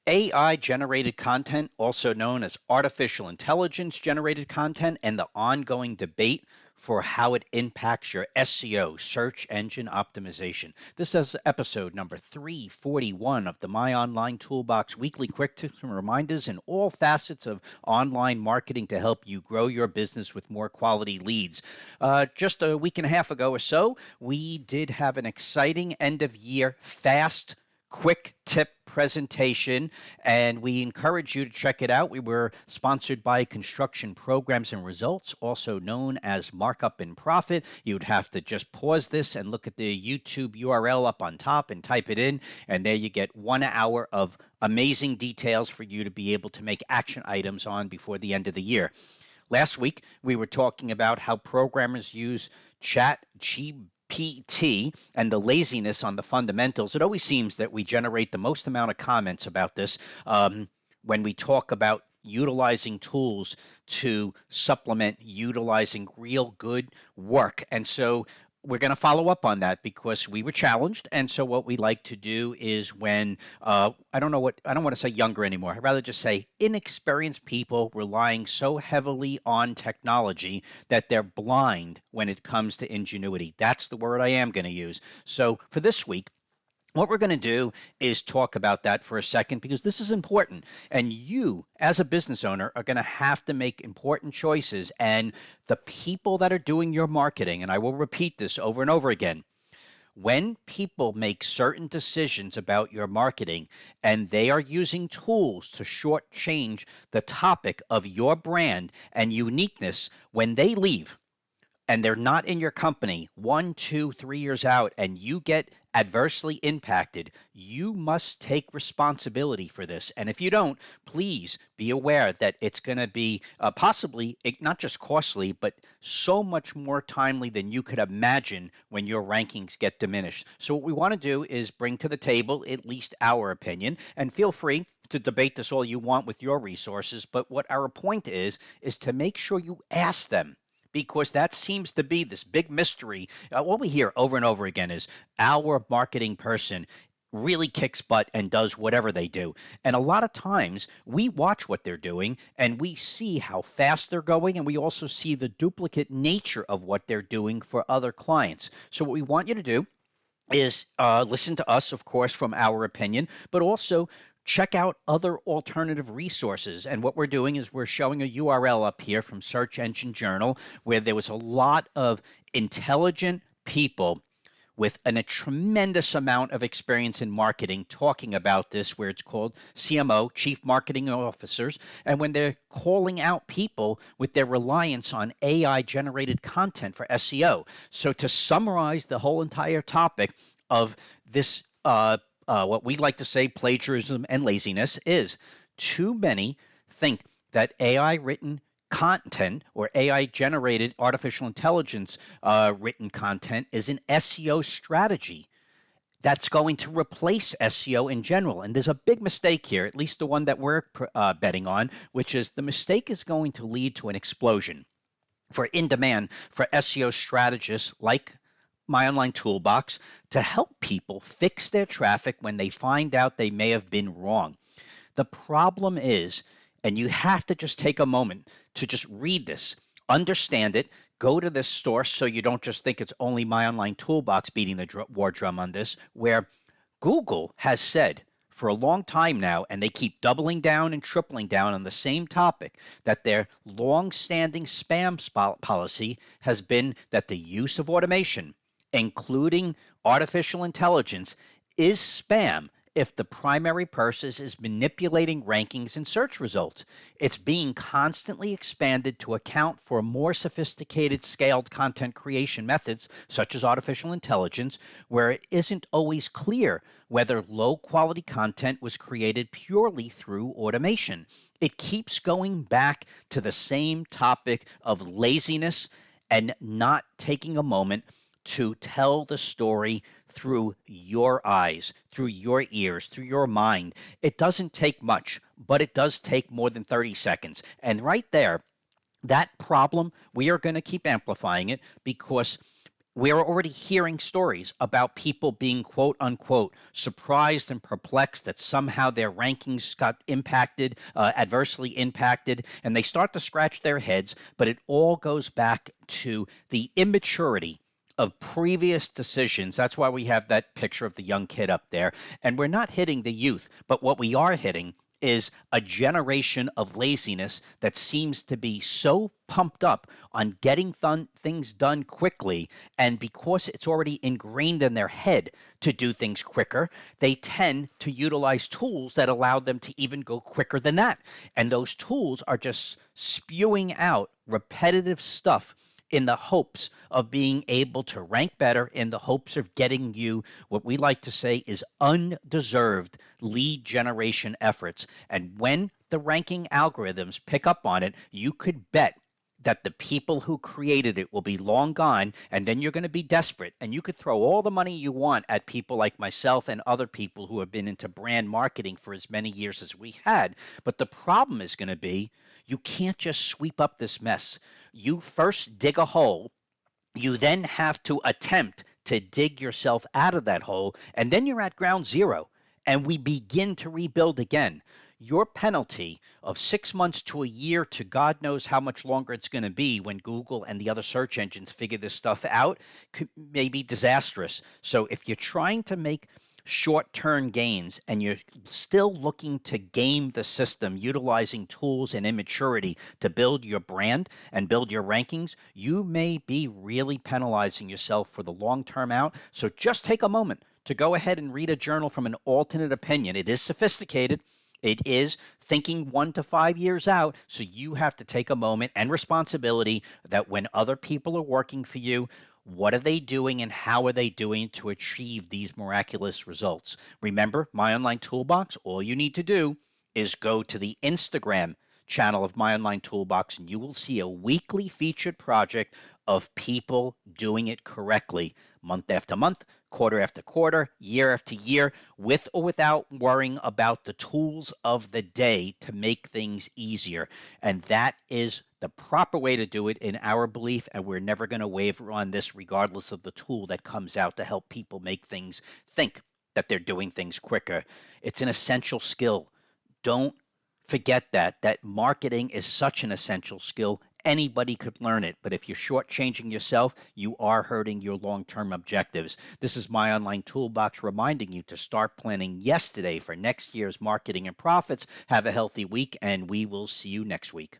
AI generated content, also known as artificial intelligence generated content, and the ongoing debate for how it impacts your SEO, search engine optimization. This is episode number 341 of the My Online Toolbox weekly quick tips and reminders in all facets of online marketing to help you grow your business with more quality leads. Just a week and a half ago or so, we did have an exciting end of year fast quick tip presentation, and we encourage you to check it out. We were sponsored by Construction Programs and Results, also known as Markup and Profit. You'd have to just pause this and look at the YouTube URL up on top and type it in, and there you get 1 hour of amazing details for you to be able to make action items on before the end of the year. Last week, we were talking about how programmers use Chat GPT and the laziness on the fundamentals. It always seems that we generate the most amount of comments about this when we talk about utilizing tools to supplement utilizing real good work. And so we're going to follow up on that because we were challenged. And so what we like to do is when I don't want to say younger anymore. I'd rather just say inexperienced people relying so heavily on technology that they're blind when it comes to ingenuity. That's the word I am going to use. So for this week, what we're going to do is talk about that for a second because this is important. And you, as a business owner, are going to have to make important choices. And the people that are doing your marketing, and I will repeat this over and over again, when people make certain decisions about your marketing and they are using tools to shortchange the topic of your brand and uniqueness, when they leave, and they're not in your company 1, 2, 3 years out, and you get adversely impacted, you must take responsibility for this. And if you don't, please be aware that it's going to be possibly not just costly, but so much more timely than you could imagine when your rankings get diminished. So what we want to do is bring to the table at least our opinion, and feel free to debate this all you want with your resources. But what our point is to make sure you ask them, because that seems to be this big mystery. What we hear over and over again is our marketing person really kicks butt and does whatever they do. And a lot of times we watch what they're doing and we see how fast they're going, and we also see the duplicate nature of what they're doing for other clients. So what we want you to do is listen to us, of course, from our opinion, but also check out other alternative resources. And what we're doing is we're showing a URL up here from Search Engine Journal where there was a lot of intelligent people with a tremendous amount of experience in marketing talking about this, where it's called CMO, Chief Marketing Officers, and when they're calling out people with their reliance on AI generated content for SEO. So to summarize the whole entire topic of this, what we like to say plagiarism and laziness is too many think that AI written content or AI generated artificial intelligence written content is an SEO strategy that's going to replace SEO in general. And there's a big mistake here, at least the one that we're betting on, which is the mistake is going to lead to an explosion for in demand for SEO strategists like My Online Toolbox to help people fix their traffic when they find out they may have been wrong. The problem is, and you have to just take a moment to just read this, understand it, go to this source so you don't just think it's only My Online Toolbox beating the war drum on this, where Google has said for a long time now, and they keep doubling down and tripling down on the same topic, that their long-standing spam policy has been that the use of automation, including artificial intelligence, is spam if the primary purpose is manipulating rankings and search results. It's being constantly expanded to account for more sophisticated scaled content creation methods, such as artificial intelligence, where it isn't always clear whether low quality content was created purely through automation. It keeps going back to the same topic of laziness and not taking a moment to tell the story through your eyes, through your ears, through your mind. It doesn't take much, but it does take more than 30 seconds. And right there, that problem, we are going to keep amplifying it because We are already hearing stories about people being quote unquote surprised and perplexed that somehow their rankings got impacted, adversely impacted, and they start to scratch their heads. But it all goes back to the immaturity of previous decisions. That's why we have that picture of the young kid up there. And we're not hitting the youth, but what we are hitting is a generation of laziness that seems to be so pumped up on getting things done quickly. And because it's already ingrained in their head to do things quicker, they tend to utilize tools that allow them to even go quicker than that. And those tools are just spewing out repetitive stuff in the hopes of being able to rank better, in the hopes of getting you what we like to say is undeserved lead generation efforts. And when the ranking algorithms pick up on it, you could bet that the people who created it will be long gone, and then you're going to be desperate. And you could throw all the money you want at people like myself and other people who have been into brand marketing for as many years as we had. But the problem is going to be you can't just sweep up this mess. You first dig a hole, you then have to attempt to dig yourself out of that hole, and then you're at ground zero, and we begin to rebuild again. Your penalty of 6 months to a year to God knows how much longer it's going to be when Google and the other search engines figure this stuff out may be disastrous. So if you're trying to make short-term gains and you're still looking to game the system utilizing tools and immaturity to build your brand and build your rankings, you may be really penalizing yourself for the long term out. So just take a moment to go ahead and read a journal from an alternate opinion. It is sophisticated. It is thinking 1 to 5 years out. So you have to take a moment and responsibility that when other people are working for you, what are they doing and how are they doing to achieve these miraculous results? Remember, My Online Toolbox, all you need to do is go to the Instagram channel of My Online Toolbox and you will see a weekly featured project of people doing it correctly, month after month, quarter after quarter, year after year, with or without worrying about the tools of the day to make things easier. And that is the proper way to do it in our belief, and we're never going to waver on this regardless of the tool that comes out to help people make things think that they're doing things quicker. It's an essential skill. Don't forget that marketing is such an essential skill. Anybody could learn it, but if you're shortchanging yourself, you are hurting your long-term objectives. This is My Online Toolbox reminding you to start planning yesterday for next year's marketing and profits. Have a healthy week, and we will see you next week.